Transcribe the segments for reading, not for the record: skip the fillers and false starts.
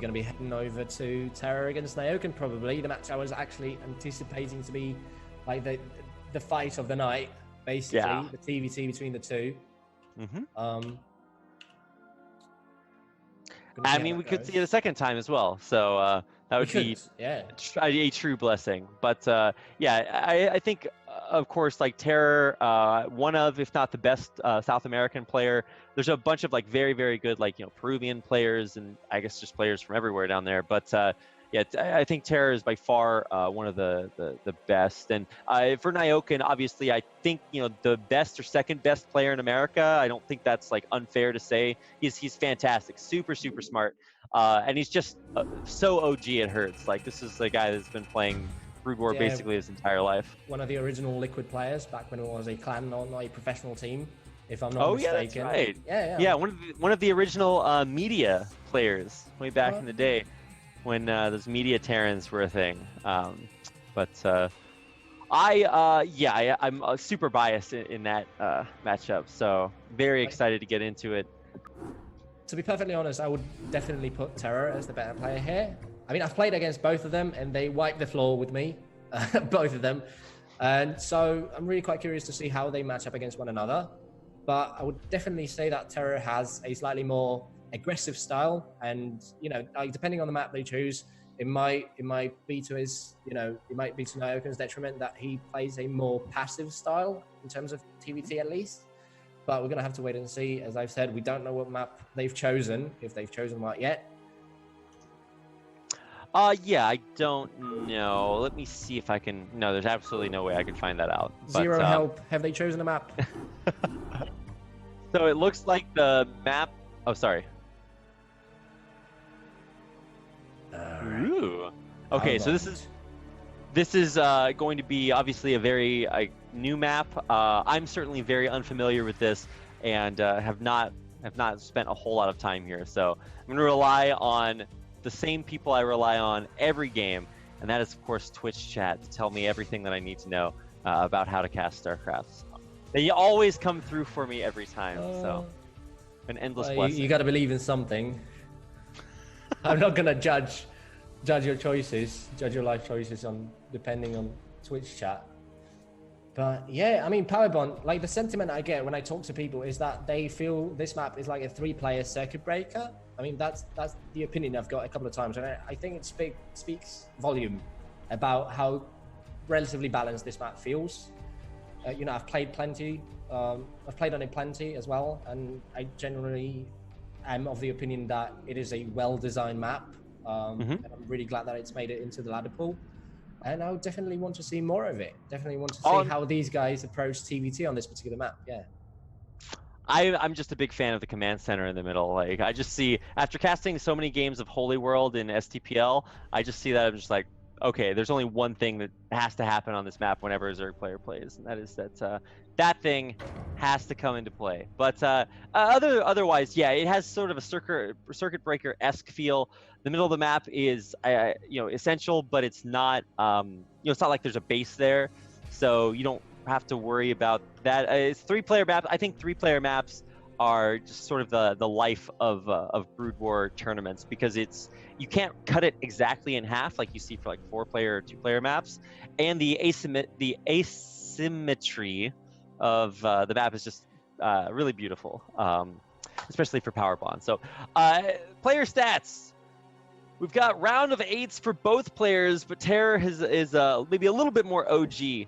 going to be heading over to TerrOr against Nyoken, probably. The match I was actually anticipating to be like the fight of the night, basically. Yeah. The TVT between the two. I mean, we could see it a second time as well. So that would be a true blessing. But yeah, I think, of course, like TerrOr, one of, if not the best South American player. There's a bunch of like very, very good, like, you know, Peruvian players, and I guess just players from everywhere down there. But yeah, I think TerrOr is by far one of the best. And for Nyoken, obviously, I think, you know, the best or second best player in America. I don't think that's like unfair to say. He's fantastic, super smart, and he's just so OG it hurts. Like, this is the guy that's been playing Brood War basically his entire life. One of the original Liquid players back when it was a clan on a professional team, if I'm not mistaken. Yeah, that's right. Yeah, one of the original media players way back in the day, when those media Terrans were a thing. I'm super biased in that matchup, so very excited to get into it. To be perfectly honest, I would definitely put TerrOr as the better player here. I mean, I've played against both of them, and they wiped the floor with me, both of them. And so I'm really quite curious to see how they match up against one another. But I would definitely say that TerrOr has a slightly more aggressive style, and, you know, like, depending on the map they choose, it might be to his, you know, it might be to Nyoken's detriment that he plays a more passive style in terms of TVT at least. But we're gonna have to wait and see. As I've said, we don't know what map they've chosen, if they've chosen one yet. Yeah, I don't know. Let me see if I can. No, there's absolutely no way I can find that out. Zero help. Have they chosen a map? So it looks like the map. Oh, sorry. Ooh. Okay, so this is going to be obviously a very new map. I'm certainly very unfamiliar with this, and have not spent a whole lot of time here. So I'm going to rely on the same people I rely on every game, and that is, of course, Twitch chat to tell me everything that I need to know about how to cast StarCraft. So they always come through for me every time. So an endless blessing. You got to believe in something. I'm not going to judge your choices, judge your life choices depending on Twitch chat. But yeah, I mean, Powerbond, like, the sentiment I get when I talk to people is that they feel this map is like a 3-player circuit breaker. I mean, that's the opinion I've got a couple of times, and I think it speaks volume about how relatively balanced this map feels. You know, I've played plenty. I've played on it plenty as well, and I generally am of the opinion that it is a well-designed map. And I'm really glad that it's made it into the ladder pool. And I would definitely want to see more of it. Definitely want to see how these guys approach TVT on this particular map. Yeah. I'm just a big fan of the command center in the middle. Like, I just see, after casting so many games of Holy World in STPL, I just see that I'm just like, okay, there's only one thing that has to happen on this map whenever a Zerg player plays, and that is that that thing has to come into play. But otherwise, yeah, it has sort of a circuit breaker-esque feel. The middle of the map is, essential, but it's not, it's not like there's a base there, so you don't have to worry about that. It's 3-player map. I think 3-player maps are just sort of the life of Brood War tournaments, because you can't cut it exactly in half like you see for like 4-player or 2-player maps, and the asymmetry of the map is just really beautiful, especially for Power Bond. So player stats. We've got round of 8s for both players, but TerrOr is maybe a little bit more OG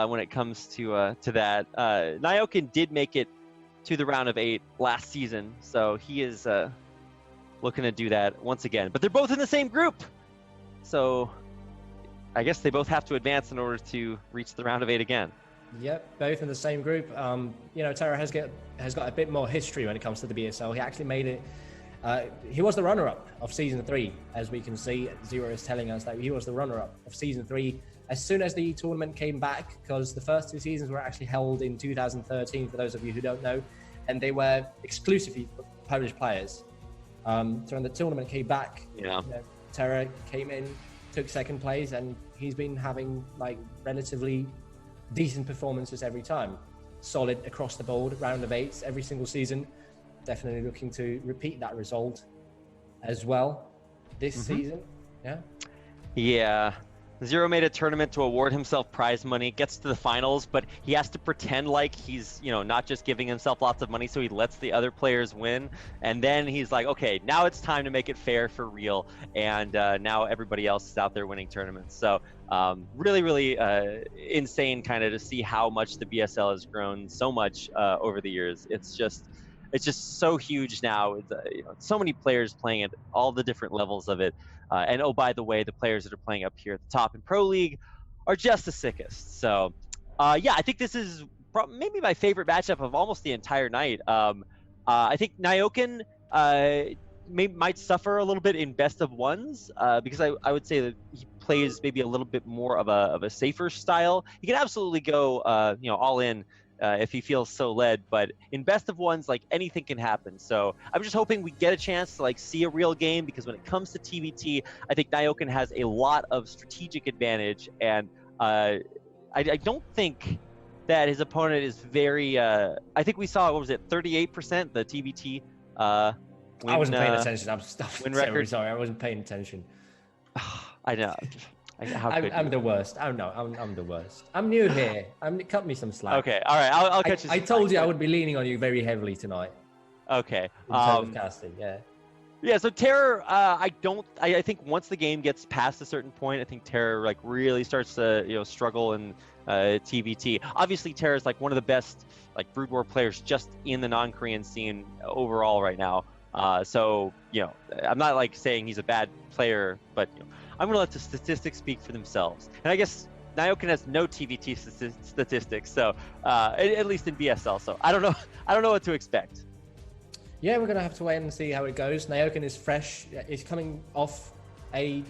when it comes to that. Nyoken did make it to the round of 8 last season, so he is looking to do that once again. But they're both in the same group, so I guess they both have to advance in order to reach the round of 8 again. Yep, both in the same group. TerrOr has got a bit more history when it comes to the BSL. He actually made it. He was the runner-up of Season 3, as we can see. Zero is telling us that he was the runner-up of Season 3 as soon as the tournament came back, because the first 2 seasons were actually held in 2013, for those of you who don't know, and they were exclusively for Polish players. So when the tournament came back, TerrOr came in, took second place, and he's been having like relatively decent performances every time. Solid across the board, round of 8s every single season. Definitely looking to repeat that result as well. this season. Yeah. Yeah. Zero made a tournament to award himself prize money, gets to the finals, but he has to pretend like he's, not just giving himself lots of money, so he lets the other players win. And then he's like, okay, now it's time to make it fair for real. And now everybody else is out there winning tournaments. So really, really insane kind of to see how much the BSL has grown so much over the years. It's just so huge now. With, so many players playing at all the different levels of it. And oh, by the way, the players that are playing up here at the top in Pro League are just the sickest. So, yeah, I think this is maybe my favorite matchup of almost the entire night. I think Nyoken might suffer a little bit in best of ones because I would say that he plays maybe a little bit more of a safer style. He can absolutely go, all in. If he feels so led, but in best of ones, like anything can happen. So I'm just hoping we get a chance to like see a real game, because when it comes to TVT, I think Nyoken has a lot of strategic advantage, and I don't think that his opponent is very. I think we saw, what was it, 38% the TVT. Win, I wasn't paying attention. I'm win record. Sorry, I wasn't paying attention. I know. I'm the worst. I know. I'm the worst. I'm new here. Cut me some slack. Okay. All right. I'll catch you. I told you I would be leaning on you very heavily tonight. Okay. In terms of casting, yeah. Yeah. So TerrOr, I think once the game gets past a certain point, I think TerrOr like really starts to struggle in TVT. Obviously, TerrOr is like one of the best like Brood War players just in the non-Korean scene overall right now. So I'm not like saying he's a bad player, but I'm gonna let the statistics speak for themselves. And I guess Nyoken has no TVT statistics, so at least in BSL. So I don't know what to expect. Yeah, we're gonna have to wait and see how it goes. Nyoken is fresh. Is coming off a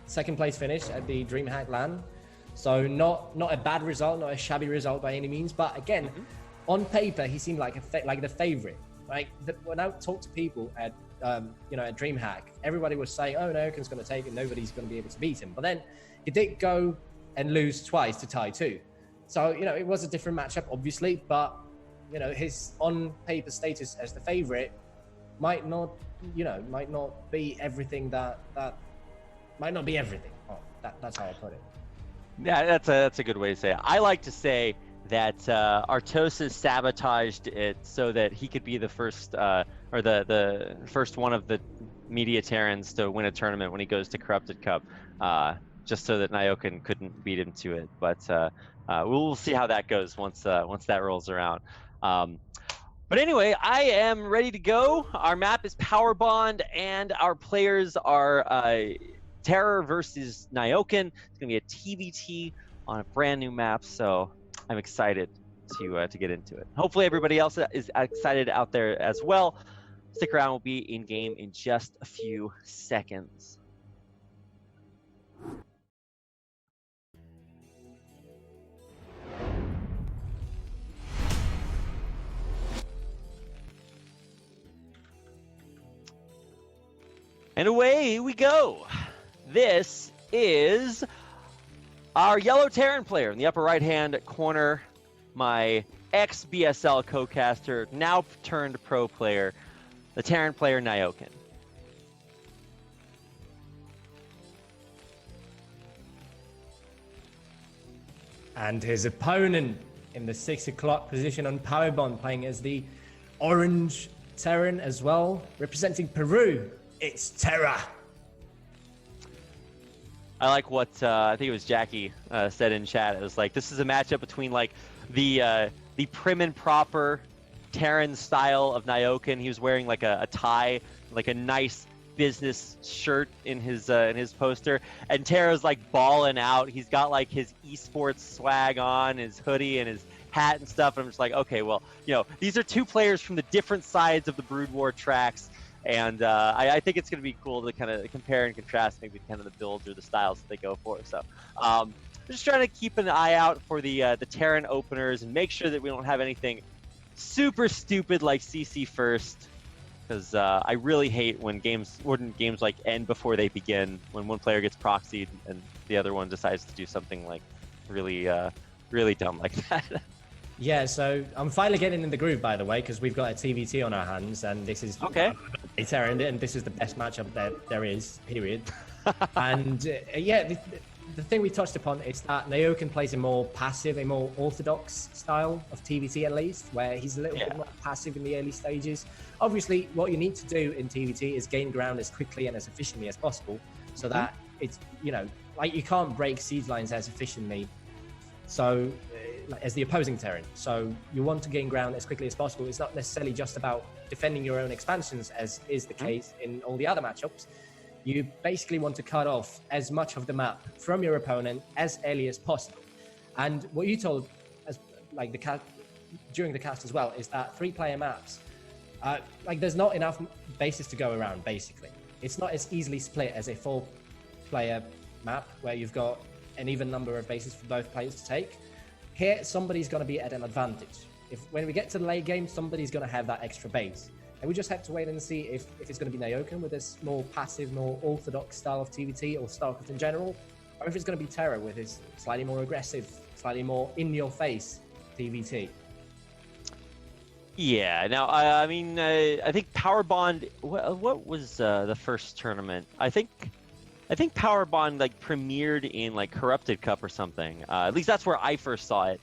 second place finish at the DreamHack LAN, so not a bad result, not a shabby result by any means. But again, on paper, he seemed like the favorite. Like when I talk to people at at DreamHack, everybody was saying, "Oh, Nyoken's going to take it. Nobody's going to be able to beat him." But then he did go and lose twice to Tai2. So it was a different matchup, obviously. But his on paper status as the favorite might not be everything that might not be everything. Oh, that's how I put it. Yeah, that's a good way to say it. I like to say that Artosis sabotaged it so that he could be the first or the first one of the media Terrans to win a tournament when he goes to Corrupted Cup, just so that Nyoken couldn't beat him to it. But we'll see how that goes once that rolls around. But anyway, I am ready to go. Our map is Power Bond, and our players are TerrOr versus Nyoken. It's gonna be a TVT on a brand new map, so I'm excited to get into it. Hopefully everybody else is excited out there as well. Stick around, we'll be in game in just a few seconds. And away we go. This is our yellow Terran player in the upper right-hand corner, my ex-BSL co-caster, now turned pro player, the Terran player Nyoken. And his opponent in the 6 o'clock position on Power Bond, playing as the orange Terran as well, representing Peru, it's TerrOr. I like what I think it was Jackie said in chat. It was like, this is a matchup between like the prim and proper Terran style of Nyoken. He was wearing like a tie, like a nice business shirt in his poster, and TerrOr's like balling out. He's got like his esports swag on, his hoodie and his hat and stuff. And I'm just like, okay, well, these are two players from the different sides of the Brood War tracks. And I think it's going to be cool to kind of compare and contrast maybe kind of the builds or the styles that they go for. So I'm just trying to keep an eye out for the Terran openers and make sure that we don't have anything super stupid like CC first, because I really hate when games like end before they begin, when one player gets proxied and the other one decides to do something like really dumb like that. Yeah, so I'm finally getting in the groove, by the way, because we've got a TVT on our hands, and this is Okay. TerrOr, and this is the best matchup there is, period. And yeah, the thing we touched upon is that Nyoken plays a more passive, a more orthodox style of TVT at least, where he's a little bit more passive in the early stages. Obviously, what you need to do in TVT is gain ground as quickly and as efficiently as possible, so that it's, you know, like you can't break siege lines as efficiently so as the opposing terrain. So you want to gain ground as quickly as possible. It's not necessarily just about defending your own expansions, as is the case in all the other matchups. You basically want to cut off as much of the map from your opponent as early as possible. And what you told as like during the cast as well is that 3-player maps, like there's not enough bases to go around. Basically, it's not as easily split as a 4-player map where you've got an even number of bases for both players to take. Here, somebody's going to be at an advantage. When we get to the late game, somebody's going to have that extra base. And we just have to wait and see if it's going to be Nyoken with this more passive, more orthodox style of TVT, or StarCraft in general, or if it's going to be TerrOr with his slightly more aggressive, slightly more in-your-face TVT. Yeah. Now, I mean, I think Power Bond. What was the first tournament? I think Power Bond like premiered in like Corrupted Cup or something. At least that's where I first saw it.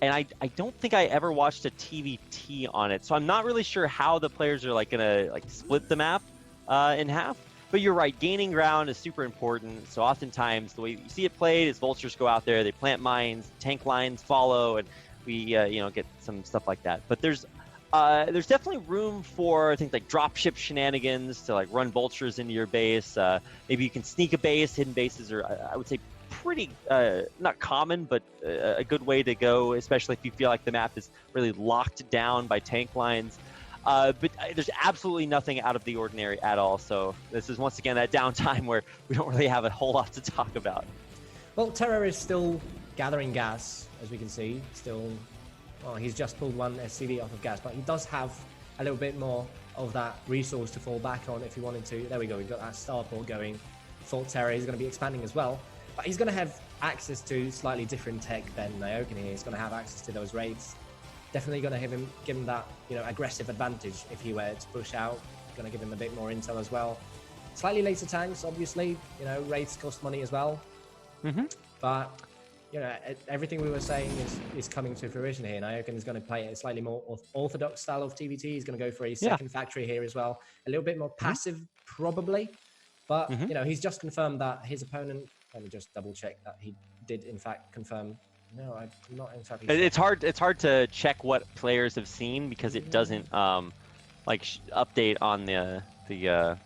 And I don't think I ever watched a TVT on it, so I'm not really sure how the players are like gonna like split the map in half. But you're right, gaining ground is super important. So oftentimes the way you see it played is vultures go out there, they plant mines, tank lines follow, and we you know, get some stuff like that. But there's definitely room for, I think, like dropship shenanigans to like run vultures into your base. Maybe you can sneak a base. Hidden bases are, I would say, pretty not common, but a good way to go, especially if you feel like the map is really locked down by tank lines. But there's absolutely nothing out of the ordinary at all. So this is once again that downtime where we don't really have a whole lot to talk about. Well, TerrOr is still gathering gas, as we can see. Still, well, he's just pulled one SCV off of gas, but he does have a little bit more of that resource to fall back on if he wanted to. There we go. We've got that starport going. Thought TerrOr is going to be expanding as well. But he's going to have access to slightly different tech than Nyoken here. He's going to have access to those raids. Definitely going to give him that, you know, aggressive advantage if he were to push out. Going to give him a bit more intel as well. Slightly later tanks, obviously. You know, raids cost money as well. But, you know, everything we were saying is coming to fruition here. Nyoken is going to play a slightly more orthodox style of TVT. He's going to go for a second factory here as well. A little bit more passive, probably. But, you know, he's just confirmed that his opponent... Let me just double check that he did in fact confirm. No, I'm not exactly sure. It's hard to check what players have seen because it doesn't update on the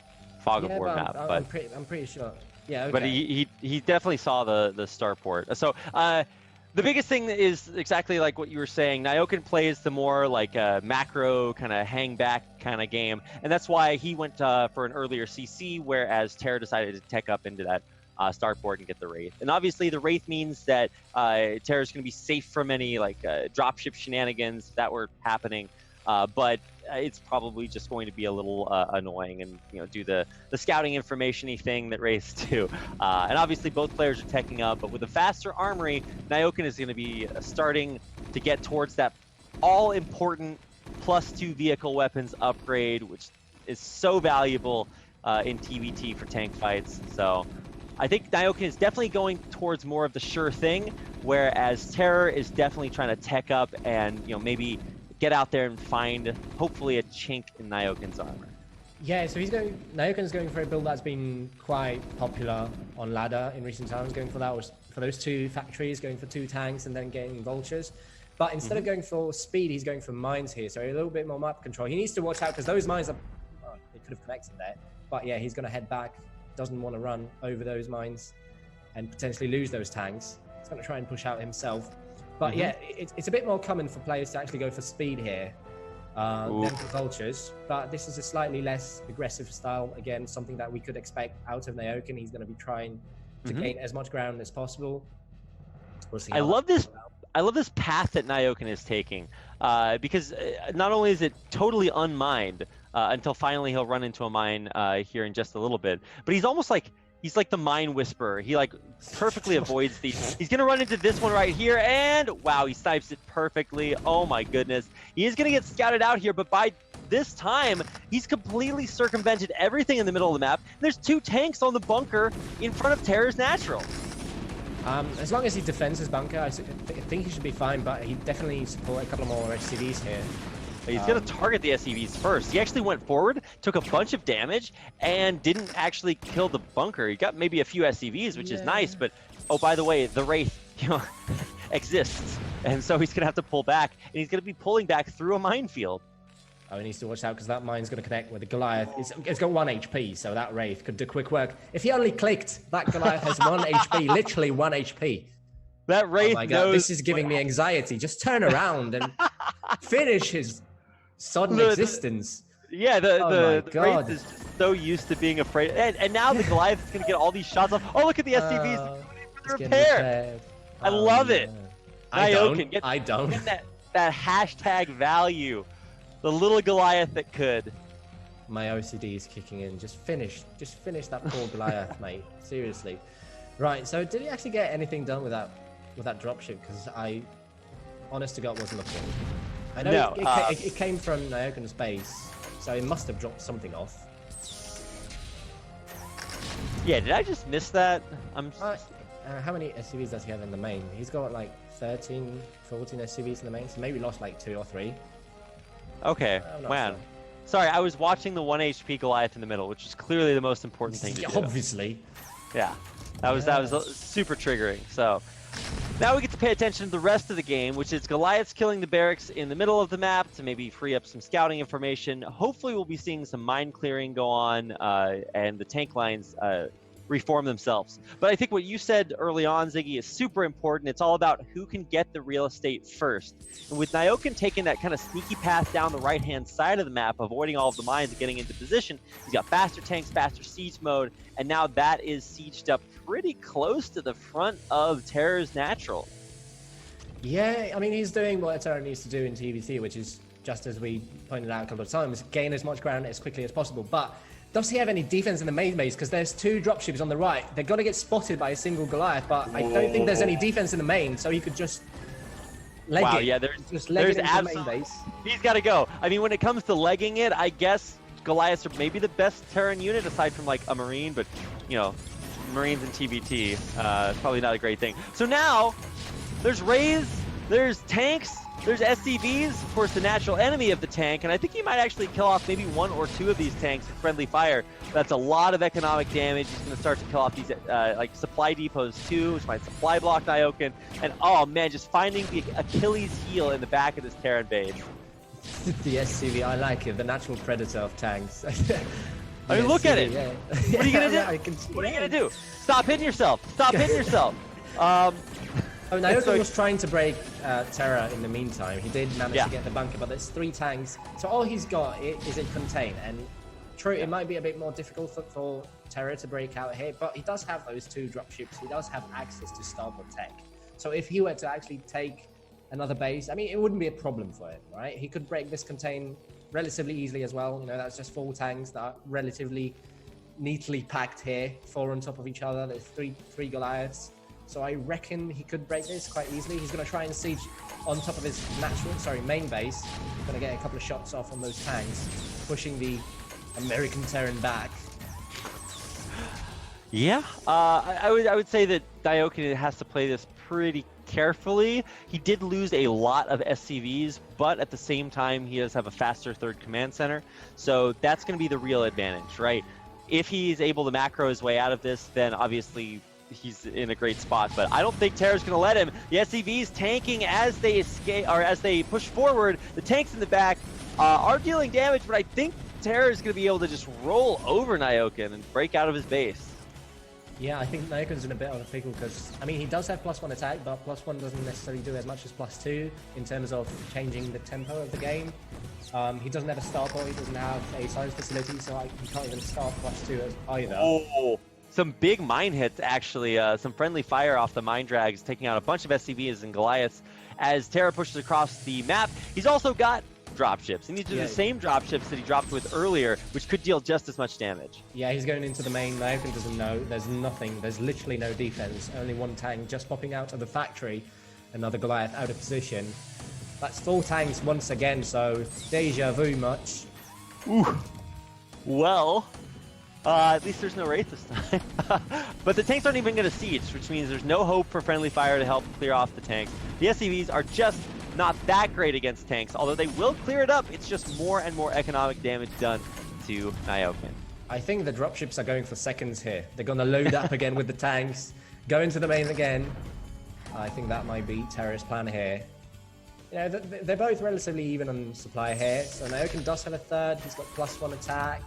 Fog of War map. But I'm pretty sure. Yeah. Okay. But he definitely saw the starport. So the biggest thing is exactly like what you were saying. Nyoken plays the more like macro kind of hang back kind of game, and that's why he went for an earlier CC, whereas TerrOr decided to tech up into that starport and get the Wraith. And obviously the Wraith means that TerrOr is going to be safe from any like dropship shenanigans that were happening, but it's probably just going to be a little annoying and, you know, do the scouting information-y thing that Wraiths do. And obviously both players are teching up, but with a faster armory, Nyoken is going to be starting to get towards that all-important +2 vehicle weapons upgrade, which is so valuable in TVT for tank fights. So I think Nyoken is definitely going towards more of the sure thing, whereas TerrOr is definitely trying to tech up and, you know, maybe get out there and find hopefully a chink in Nyoken's armor. Yeah, so Nyoken's going for a build that's been quite popular on ladder in recent times. Going for those 2 factories, going for 2 tanks, and then getting vultures. But instead of going for speed, he's going for mines here, so a little bit more map control. He needs to watch out because those mines they could have connected there. But yeah, he's going to head back. Doesn't want to run over those mines and potentially lose those tanks. He's going to try and push out himself. But yeah, it's a bit more common for players to actually go for speed here than for vultures. But this is a slightly less aggressive style. Again, something that we could expect out of Nyoken. He's going to be trying to gain as much ground as possible. We'll see. I love this path that Nyoken is taking because not only is it totally unmined until finally he'll run into a mine here in just a little bit, but he's almost like He's like the Mind Whisperer. He like perfectly avoids these. He's gonna run into this one right here, and wow, he snipes it perfectly. Oh my goodness. He is gonna get scouted out here, but by this time, he's completely circumvented everything in the middle of the map. There's 2 tanks on the bunker in front of TerrOr's natural. As long as he defends his bunker, I think he should be fine, but he definitely needs to pull a couple more SCVs here. He's going to target the SCVs first. He actually went forward, took a bunch of damage, and didn't actually kill the bunker. He got maybe a few SCVs, which is nice, but oh, by the way, the Wraith, exists. And so he's going to have to pull back, and he's going to be pulling back through a minefield. Oh, he needs to watch out because that mine's going to connect with the Goliath. It's got 1 HP, so that Wraith could do quick work. If he only clicked, that Goliath has 1 HP, literally 1 HP. That Wraith oh my God, this is giving me anxiety. Just turn around and finish his sudden existence. Yeah, the Wraith is so used to being afraid. And now the Goliath is going to get all these shots off. Oh, look at the SCVs. For the repair. I love it. I don't. Get that hashtag value. The little Goliath that could. My OCD is kicking in. Just finish that poor Goliath, mate. Seriously. Right, so did he actually get anything done with that dropship? Because I, honest to God, wasn't looking. I know it came from Nyoken's base, so he must have dropped something off. Yeah, did I just miss that? How many SCVs does he have in the main? He's got like 13, 14 SCVs in the main, so maybe lost like 2 or 3. Okay, man. Sure. Sorry, I was watching the 1 HP Goliath in the middle, which is clearly the most important thing to do. Obviously. Yeah, that was super triggering. So now we get to pay attention to the rest of the game, which is Goliaths killing the barracks in the middle of the map to maybe free up some scouting information. Hopefully we'll be seeing some mine clearing go on and the tank lines reform themselves. But I think what you said early on, Ziggy, is super important. It's all about who can get the real estate first. And with Nyoken taking that kind of sneaky path down the right-hand side of the map, avoiding all of the mines and getting into position, he's got faster tanks, faster siege mode, and now that is sieged up pretty close to the front of TerrOr's natural. Yeah, I mean, he's doing what TerrOr needs to do in TVT, which is, just as we pointed out a couple of times, gain as much ground as quickly as possible. But does he have any defense in the main base? Because there's 2 dropships on the right. They're going to get spotted by a single Goliath, but I don't think there's any defense in the main, so he could just leg it. Yeah, there's the main base. He's got to go. I mean, when it comes to legging it, I guess Goliaths are maybe the best Terran unit, aside from like a Marine, but, Marines and TBT, probably not a great thing. So now, there's Rays, there's tanks, there's SCVs, of course, the natural enemy of the tank, and I think he might actually kill off maybe 1 or 2 of these tanks with friendly fire. That's a lot of economic damage. He's going to start to kill off these like supply depots too, which might supply block Nyoken. And oh man, just finding the Achilles heel in the back of this Terran base. The SCV, I like it. The natural predator of tanks. I mean, look at it. Yeah. What are you going to do? What are you going to do? Stop hitting yourself. Stop hitting yourself. Nyoken was trying to break TerrOr in the meantime. He did manage to get the bunker, but there's 3 tanks. So all he's got is it contained. And true, it might be a bit more difficult for TerrOr to break out here, but he does have those 2 dropships. He does have access to starboard tech. So if he were to actually take another base, I mean, it wouldn't be a problem for him, right? He could break this contain relatively easily as well. That's just 4 tanks that are relatively neatly packed here, 4 on top of each other. There's 3 Goliaths. So I reckon he could break this quite easily. He's going to try and siege on top of his main base. Going to get a couple of shots off on those tanks, pushing the American Terran back. Yeah, I would say that Nyoken has to play this pretty carefully. He did lose a lot of SCVs, but at the same time, he does have a faster 3rd command center. So that's going to be the real advantage, right? If he's able to macro his way out of this, then obviously he's in a great spot, but I don't think TerrOr's going to let him. The SCVs tanking as they escape, or as they push forward. The tanks in the back are dealing damage, but I think TerrOr is going to be able to just roll over Nyoken and break out of his base. Yeah, I think Nyoken's in a bit of a pickle because, I mean, he does have +1 attack, but +1 doesn't necessarily do as much as +2 in terms of changing the tempo of the game. He doesn't have a starport, he doesn't have a science facility, so he can't even start +2 either. Oh. Some big mine hits, actually. Some friendly fire off the mine drags, taking out a bunch of SCVs and Goliaths as TerrOr pushes across the map. He's also got dropships, and these are Yeah. the same dropships that he dropped with earlier, which could deal just as much damage. Yeah, he's going into the main. Nyoken doesn't know. There's nothing. There's literally no defense. Only one tank just popping out of the factory. Another Goliath out of position. That's 4 tanks once again, so deja vu much. Ooh. Well, at least there's no Wraith this time. But the tanks aren't even going to siege, which means there's no hope for friendly fire to help clear off the tanks. The SCVs are just not that great against tanks, although they will clear it up. It's just more and more economic damage done to Nyoken. I think the dropships are going for seconds here. They're going to load up again with the tanks, go into the main again. I think that might be TerrOr's plan here. You know, they're both relatively even on supply here. So Nyoken does have a third. He's got +1 attack.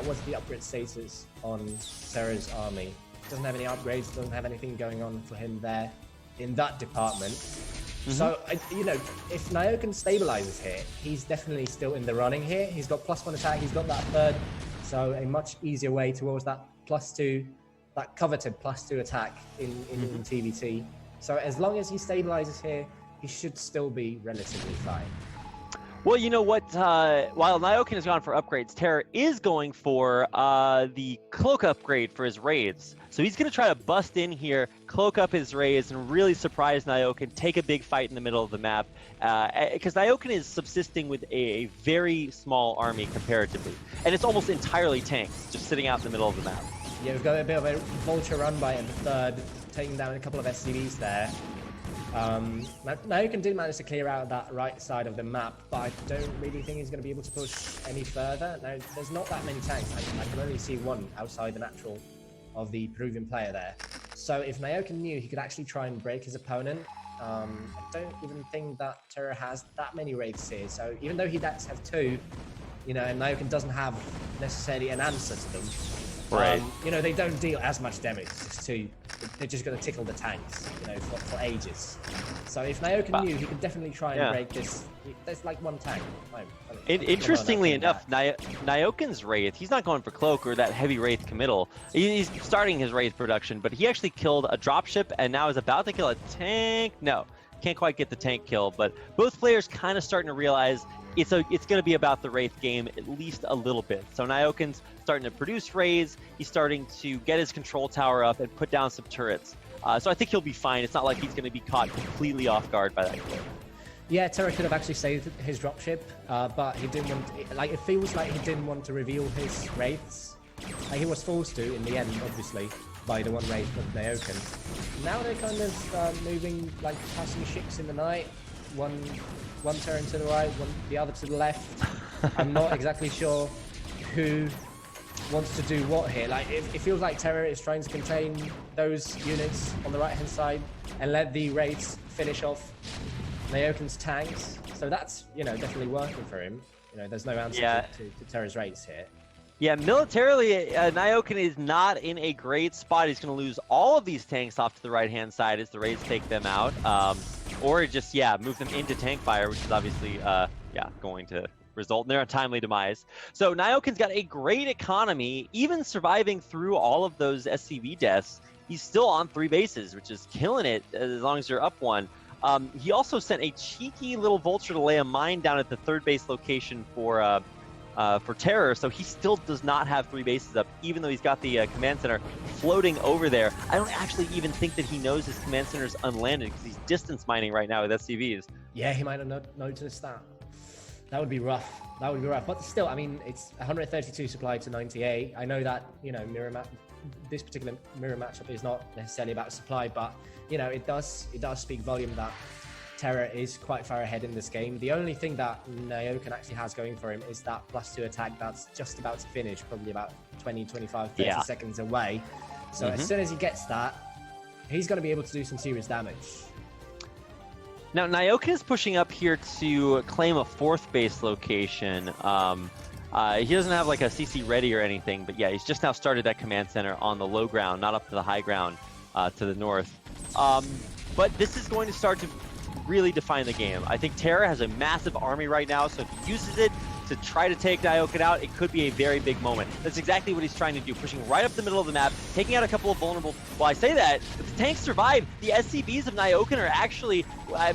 What's the upgrade status on TerrOr's army? Doesn't have any upgrades. Doesn't have anything going on for him there in that department. So, you know, if Nyoken stabilizes here, he's definitely still in the running here. He's got +1 attack. He's got that third. So a much easier way towards that +2, that coveted +2 attack in TVT. So as long as he stabilizes here, he should still be relatively fine. Well, you know what? While Nyoken has gone for upgrades, TerrOr is going for the cloak upgrade for his raids. So he's going to try to bust in here, cloak up his raids, and really surprise Nyoken, take a big fight in the middle of the map. Because Nyoken is subsisting with a very small army comparatively. And it's almost entirely tanks, just sitting out in the middle of the map. Yeah, we've got a bit of a vulture run by in the third, taking down a couple of SCVs there. Nyoken did manage to clear out that right side of the map, but I don't really think he's going to be able to push any further. Now, there's not that many tanks. I can only see one outside the natural of the Peruvian player there. So if Nyoken knew he could actually try and break his opponent, I don't even think that TerrOr has that many wraiths here. So even though he does have 2, you know, and Nyoken doesn't have necessarily an answer to them. Right. You know, they don't deal as much damage. They're just going to tickle the tanks, you know, for ages. So if Nyoken knew, he could definitely try and break this. There's like one tank. Interestingly enough, Nyoken's Wraith, he's not going for Cloak or that heavy Wraith committal. He's starting his Wraith production, but he actually killed a dropship and now is about to kill a tank. No, can't quite get the tank kill, but both players kind of starting to realize it's going to be about the Wraith game at least a little bit. So Nyoken's starting to produce raids. He's starting to get his control tower up and put down some turrets. So I think he'll be fine. It's not like he's going to be caught completely off guard by that kill. Yeah, TerrOr could have actually saved his dropship, but he didn't want. Like, it feels like he didn't want to reveal his wraiths. Like, he was forced to in the end, obviously, by the one wraith of Nyoken. Now they're kind of moving, like, passing ships in the night. One turn to the right, the other to the left. I'm not exactly sure who wants to do what here. Like, it feels like TerrOr is trying to contain those units on the right-hand side and let the wraiths finish off Nyoken's tanks. So that's, you know, definitely working for him. You know, there's no answer to TerrOr's wraiths here. Yeah, militarily, Nyoken is not in a great spot. He's going to lose all of these tanks off to the right-hand side as the raids take them out. Or just, move them into tank fire, which is obviously, going to result in their untimely demise. So Nyoken's got a great economy, even surviving through all of those SCV deaths. He's still on 3 bases, which is killing it as long as you're up 1. He also sent a cheeky little vulture to lay a mine down at the 3rd base location for TerrOr, so he still does not have 3 bases up, even though he's got the command center floating over there. I don't actually even think that he knows his command center is unlanded because he's distance mining right now with SCVs. Yeah, he might have noticed that. That would be rough. But still, I mean, it's 132 supply to 98. I know that, you know, this particular mirror matchup is not necessarily about supply, but, you know, it does speak volume that TerrOr is quite far ahead in this game. The only thing that Nyoken actually has going for him is that +2 attack that's just about to finish, probably about 20, 25, 30 seconds away. So as soon as he gets that, he's going to be able to do some serious damage. Now, Nyoken is pushing up here to claim a 4th base location. He doesn't have like a CC ready or anything, but yeah, he's just now started that command center on the low ground, not up to the high ground to the north. But this is going to start to really define the game. I think TerrOr has a massive army right now, so if he uses it, to try to take Nyoken out, it could be a very big moment. That's exactly what he's trying to do, pushing right up the middle of the map, taking out a couple of vulnerable. Well, I say that, but the tanks survive. The SCVs of Nyoken are actually,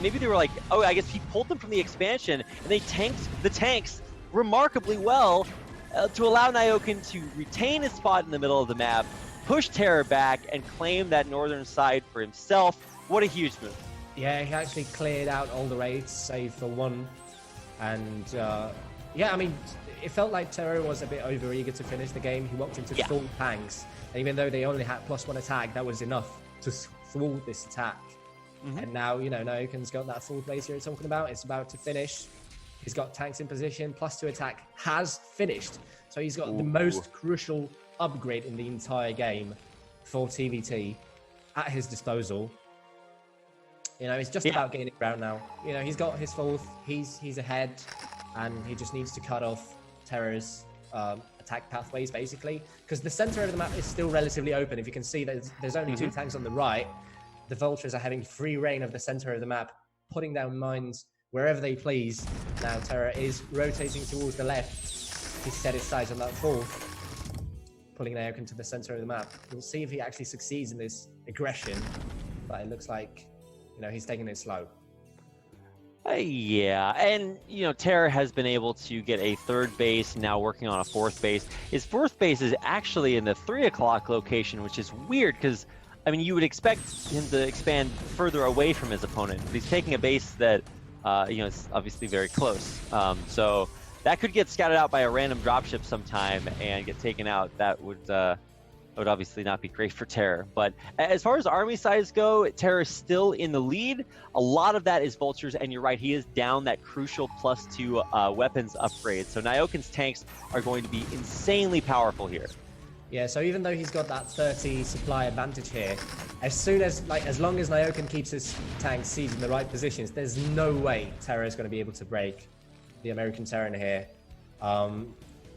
maybe they were like, oh, I guess he pulled them from the expansion, and they tanked the tanks remarkably well to allow Nyoken to retain his spot in the middle of the map, push TerrOr back, and claim that northern side for himself. What a huge move. Yeah, he actually cleared out all the raids, save for one. And yeah, I mean, it felt like TerrOr was a bit overeager to finish the game. He walked into full tanks. And even though they only had +1 attack, that was enough to thwart this attack. And now, you know, Nyoken's got that full base here it's talking about. It's about to finish. He's got tanks in position, +2 attack has finished. So he's got the most crucial upgrade in the entire game for TVT at his disposal. You know, it's just about gaining ground now. You know, he's got his fourth, he's ahead, and he just needs to cut off TerrOr's attack pathways, basically. Because the center of the map is still relatively open. If you can see, there's only 2 tanks on the right. The Vultures are having free reign of the center of the map, putting down mines wherever they please. Now TerrOr is rotating towards the left. He's set his sights on that fourth, pulling Nyoken to the center of the map. We'll see if he actually succeeds in this aggression, but it looks like, you know, he's taking it slow. Yeah, and, you know, TerrOr has been able to get a 3rd base, now working on a 4th base. His 4th base is actually in the 3 o'clock location, which is weird because, I mean, you would expect him to expand further away from his opponent, but he's taking a base that, you know, is obviously very close. So that could get scouted out by a random dropship sometime and get taken out. That would obviously not be great for TerrOr. But as far as army size go, TerrOr is still in the lead. A lot of that is Vultures, and you're right, he is down that crucial +2 weapons upgrade. So Nyoken's tanks are going to be insanely powerful here. Yeah, so even though he's got that 30 supply advantage here, as long as Nyoken keeps his tanks sieged in the right positions, there's no way TerrOr is going to be able to break the American Terran here.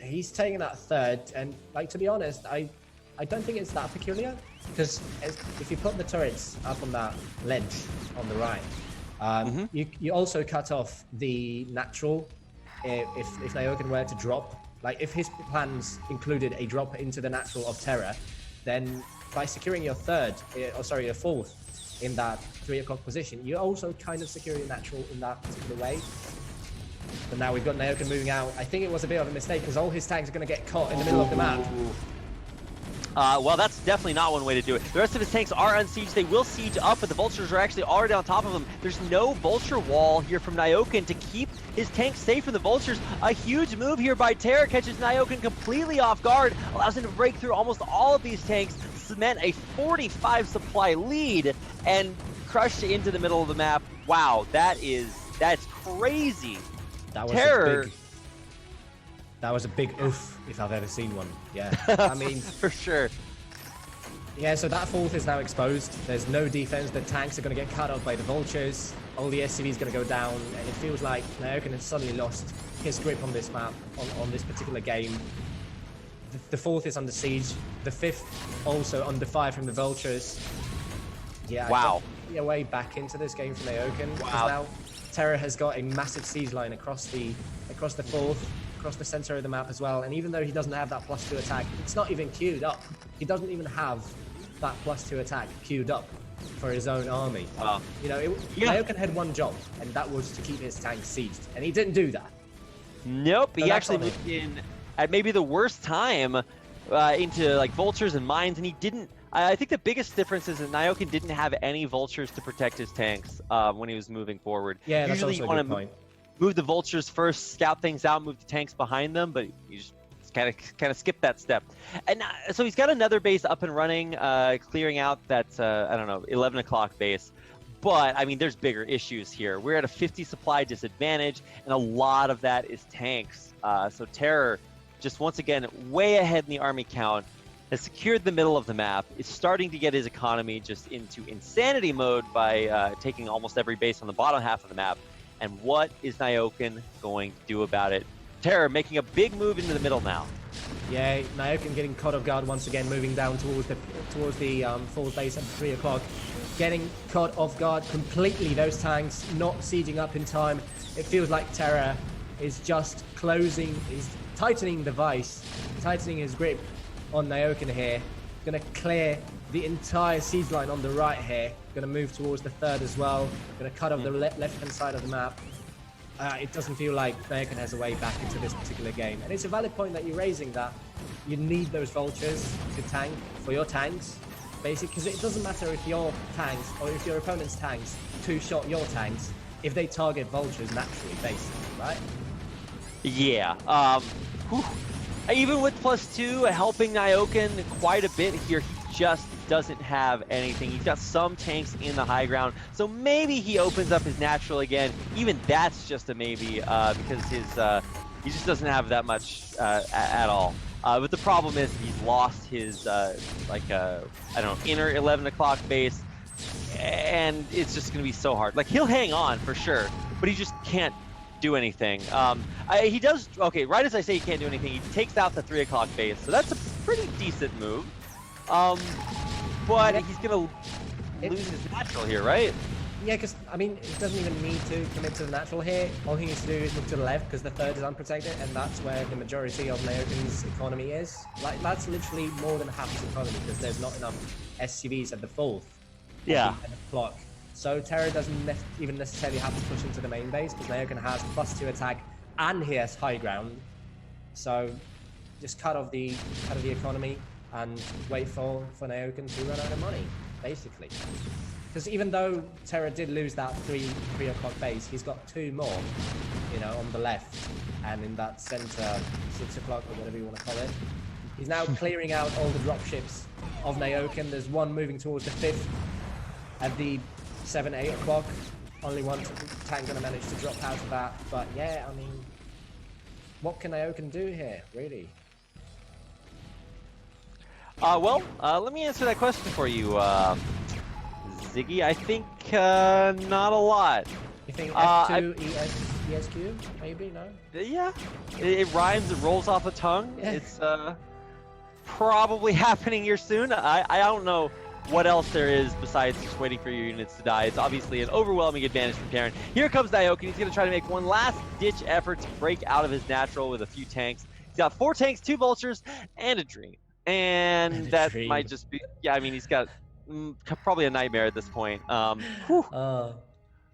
He's taking that 3rd, and like, to be honest, I don't think it's that peculiar, because if you put the turrets up on that ledge on the right, you also cut off the natural if Nyoken were to drop. Like, if his plans included a drop into the natural of TerrOr, then by securing your 4th in that 3 o'clock position, you also kind of secure your natural in that particular way. But now we've got Nyoken moving out. I think it was a bit of a mistake because all his tanks are going to get caught in the middle of the map. Well, that's definitely not one way to do it. The rest of his tanks are unsieged. They will siege up, but the Vultures are actually already on top of them. There's no Vulture wall here from Nyoken to keep his tanks safe from the Vultures. A huge move here by TerrOr catches Nyoken completely off guard, allows him to break through almost all of these tanks, cement a 45 supply lead, and crush into the middle of the map. Wow, that's crazy. That was a big oof, if I've ever seen one. Yeah, I mean, for sure. Yeah, so that 4th is now exposed. There's no defense. The tanks are going to get cut off by the Vultures. All the SCVs going to go down, and it feels like Nyoken has suddenly lost his grip on this map, on this particular game. The 4th is under siege. The 5th also under fire from the Vultures. Yeah, wow. A way back into this game for Nyoken. Wow. Now TerrOr has got a massive siege line across the 4th. Across the center of the map as well, and even though he doesn't have that +2 attack, it's not even queued up. He doesn't even have that +2 attack queued up for his own army. You know, Nyoken had one job, and that was to keep his tanks sieged, and he didn't do that. Nope, so he actually moved in at maybe the worst time into like Vultures and mines, and he didn't. I think the biggest difference is that Nyoken didn't have any Vultures to protect his tanks when he was moving forward. Yeah, usually that's also a good point. Move the Vultures first, scout things out, move the tanks behind them, but you just kind of skip that step. And so he's got another base up and running, clearing out that, I don't know, 11 o'clock base. But, I mean, there's bigger issues here. We're at a 50 supply disadvantage, and a lot of that is tanks. So TerrOr, just once again, way ahead in the army count, has secured the middle of the map, is starting to get his economy just into insanity mode by taking almost every base on the bottom half of the map. And what is Nyoken going to do about it? TerrOr making a big move into the middle now. Yeah, Nyoken getting caught off guard once again, moving down towards the 4th base at 3 o'clock. Getting caught off guard completely, those tanks not sieging up in time. It feels like TerrOr is just closing, he's tightening the vice, tightening his grip on Nyoken here. Gonna clear the entire siege line on the right here. Gonna move towards the third as well. Gonna cut off the left-hand side of the map. It doesn't feel like Nyoken has a way back into this particular game. And it's a valid point that you're raising, that you need those vultures to tank for your tanks. Basically, because it doesn't matter if your tanks or if your opponent's tanks two-shot your tanks if they target vultures naturally, basically, right? Yeah. Even with +2 helping Nyoken quite a bit here, he just doesn't have anything. He's got some tanks in the high ground, so maybe he opens up his natural again. Even that's just a maybe because he just doesn't have that much at all. But the problem is he's lost his I don't know, inner 11 o'clock base, and it's just gonna be so hard. Like, he'll hang on for sure, but he just can't do anything. He does, okay, right as I say he can't do anything, he takes out the 3 o'clock base, so that's a pretty decent move. But he's gonna lose his natural here, right? Yeah, because, I mean, it doesn't even need to commit to the natural here. All he needs to do is look to the left, because the third is unprotected, and that's where the majority of Nyoken's economy is. Like, that's literally more than half his economy, because there's not enough SCVs at the fourth. Yeah. At the clock. So TerrOr doesn't even necessarily have to push into the main base, because Nyoken has +2 attack, and he has high ground. So just cut off the economy, and wait for Nyoken to run out of money, basically. Because even though TerrOr did lose that 3 o'clock base, he's got 2 more, you know, on the left and in that center 6 o'clock or whatever you want to call it. He's now clearing out all the dropships of Nyoken. There's one moving towards the 5th at the 7, 8 o'clock. Only one tank gonna manage to drop out of that. But yeah, I mean, what can Nyoken do here, really? Let me answer that question for you, Ziggy. I think not a lot. You think F2 ESQ? Maybe, no? Yeah, it rhymes, it rolls off the tongue. Yeah. It's probably happening here soon. I don't know what else there is besides just waiting for your units to die. It's obviously an overwhelming advantage from Terran. Here comes Nyoken. He's going to try to make one last-ditch effort to break out of his natural with a few tanks. He's got 4 tanks, 2 vultures, and a dream. And that might just be, yeah, I mean, he's got probably a nightmare at this point. So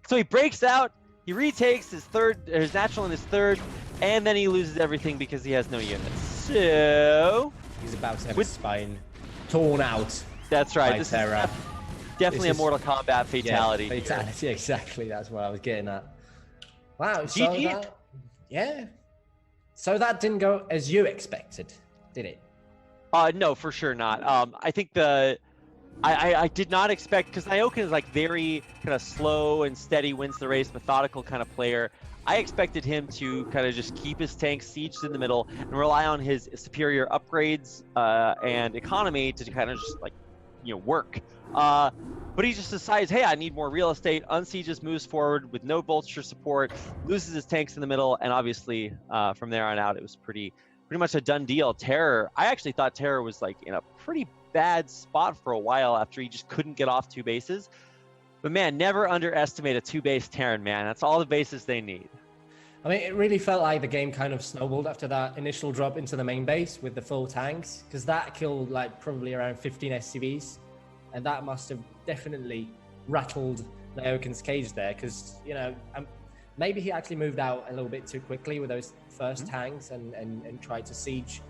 he breaks out, he retakes his natural in his third, and then he loses everything because he has no units. So he's about to have his spine torn out. That's right. This TerrOr. is definitely a Mortal Kombat fatality. Yeah, fatality, exactly. That's what I was getting at. Wow. So that, yeah. So that didn't go as you expected, did it? No, for sure not. I think I did not expect, because Nyoken is like very kind of slow and steady, wins the race, methodical kind of player. I expected him to kind of just keep his tanks sieged in the middle and rely on his superior upgrades and economy to kind of just, like, you know, work. But he just decides, hey, I need more real estate, unsieges, moves forward with no vulture support, loses his tanks in the middle, and obviously from there on out it was pretty much a done deal. TerrOr, I actually thought TerrOr was like in a pretty bad spot for a while after he just couldn't get off 2 bases. But man, never underestimate a 2-base Terran, man. That's all the bases they need. I mean, it really felt like the game kind of snowballed after that initial drop into the main base with the full tanks, because that killed like probably around 15 SCVs, and that must have definitely rattled Nyoken's cage there, because, you know, maybe he actually moved out a little bit too quickly with those first tanks and tried to siege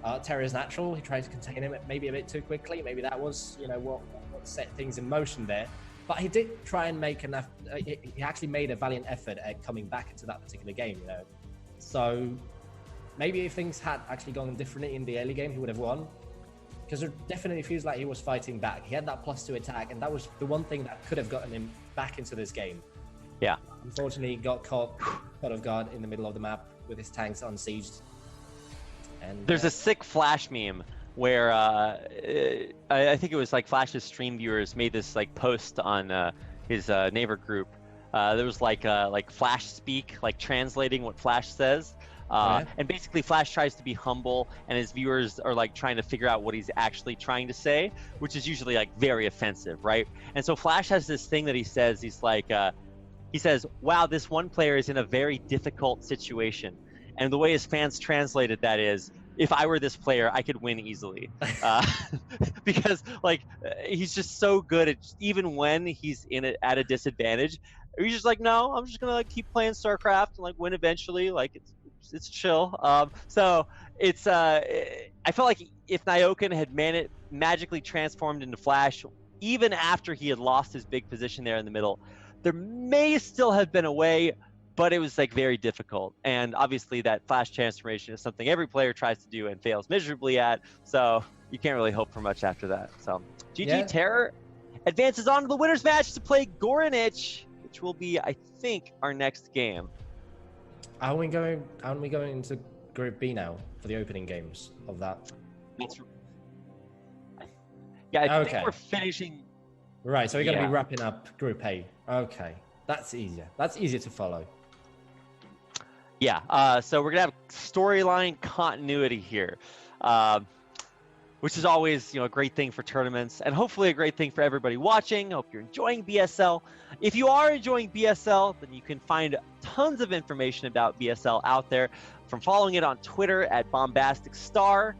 TerrOr's natural. He tried to contain him maybe a bit too quickly. Maybe that was, you know, what set things in motion there. But he did try and make enough. He actually made a valiant effort at coming back into that particular game, you know. So maybe if things had actually gone differently in the early game, he would have won. Because it definitely feels like he was fighting back. He had that +2 attack, and that was the one thing that could have gotten him back into this game. Yeah. Unfortunately, he got caught off guard in the middle of the map with his tanks unsieged. And there's a sick Flash meme where I think it was like Flash's stream viewers made this like post on his neighbor group. There was like Flash speak, like translating what Flash says. And basically Flash tries to be humble, and his viewers are like trying to figure out what he's actually trying to say, which is usually like very offensive, right? And so Flash has this thing that he says. He's like, He says, "Wow, this one player is in a very difficult situation," and the way his fans translated that is, "If I were this player, I could win easily," because like he's just so good at even when he's at a disadvantage. He's just like, no, I'm just gonna like keep playing StarCraft and like win eventually. Like it's chill. So it's I felt like if Nyoken had magically transformed into Flash, even after he had lost his big position there in the middle, there may still have been a way, but it was like very difficult. And obviously that Flash transformation is something every player tries to do and fails miserably at. So you can't really hope for much after that. So GG TerrOr advances on to the winner's match to play Goranich, which will be, I think, our next game. Aren't we going into Group B now for the opening games of that? Yeah, I think we're finishing. Right, so we're going to be wrapping up Group A. Okay, that's easier. That's easier to follow. Yeah, so we're going to have storyline continuity here, which is always, a great thing for tournaments and hopefully a great thing for everybody watching. I hope you're enjoying BSL. If you are enjoying BSL, then you can find tons of information about BSL out there from following it on Twitter at @BombasticStar,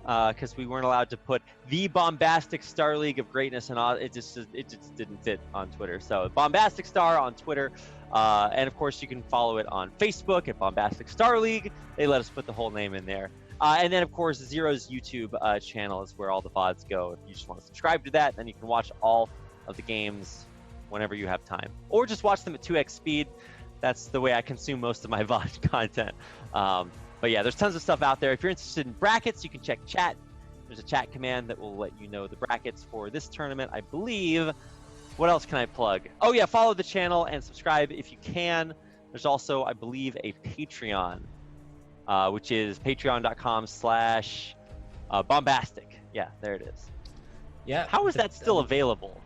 because we weren't allowed to put the Bombastic Star League of Greatness, and it just didn't fit on Twitter. So Bombastic Star on Twitter, and of course you can follow it on Facebook at Bombastic Star League. They let us put the whole name in there. And then, of course, Zero's YouTube channel is where all the VODs go. If you just want to subscribe to that, then you can watch all of the games whenever you have time. Or just watch them at 2x speed. That's the way I consume most of my VOD content. But yeah, there's tons of stuff out there. If you're interested in brackets, you can check chat. There's a chat command that will let you know the brackets for this tournament, I believe. What else can I plug? Oh, yeah, follow the channel and subscribe if you can. There's also, I believe, a Patreon. Which is patreon.com/bombastic. Yeah, there it is. Yeah. How is that still available?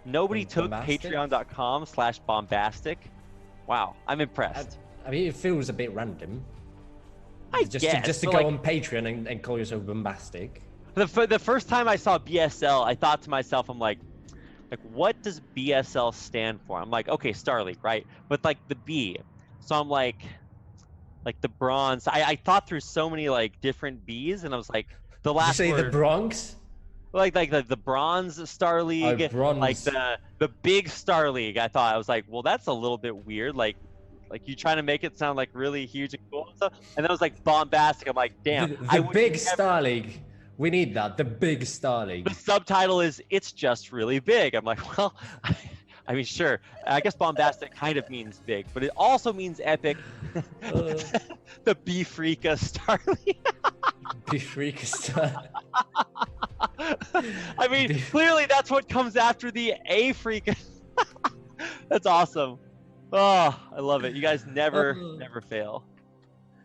Nobody took patreon.com/bombastic. Wow, I'm impressed. I mean, it feels a bit random. I guess. Just to go on Patreon and call yourself bombastic. The first time I saw BSL, I thought to myself, I'm like, what does BSL stand for? I'm like, okay, Star League, right? But like the B. So I'm like the bronze. I thought through so many like different B's, and I was like, the last Did you say word, the Bronx? Like the bronze Star League, bronze. like the big Star League. I thought, I was like, well, that's a little bit weird. Like you trying to make it sound like really huge and cool and stuff. And then I was like bombastic. I'm like, damn. The big Star League. We need that. The big Star League. The subtitle is "It's just really big." I'm like, well, I mean, sure. I guess bombastic kind of means big, but it also means epic. The Bfreaka Star League. Bfreaka Star. I mean, clearly that's what comes after the A-Freaka. That's awesome. Oh, I love it. You guys never fail.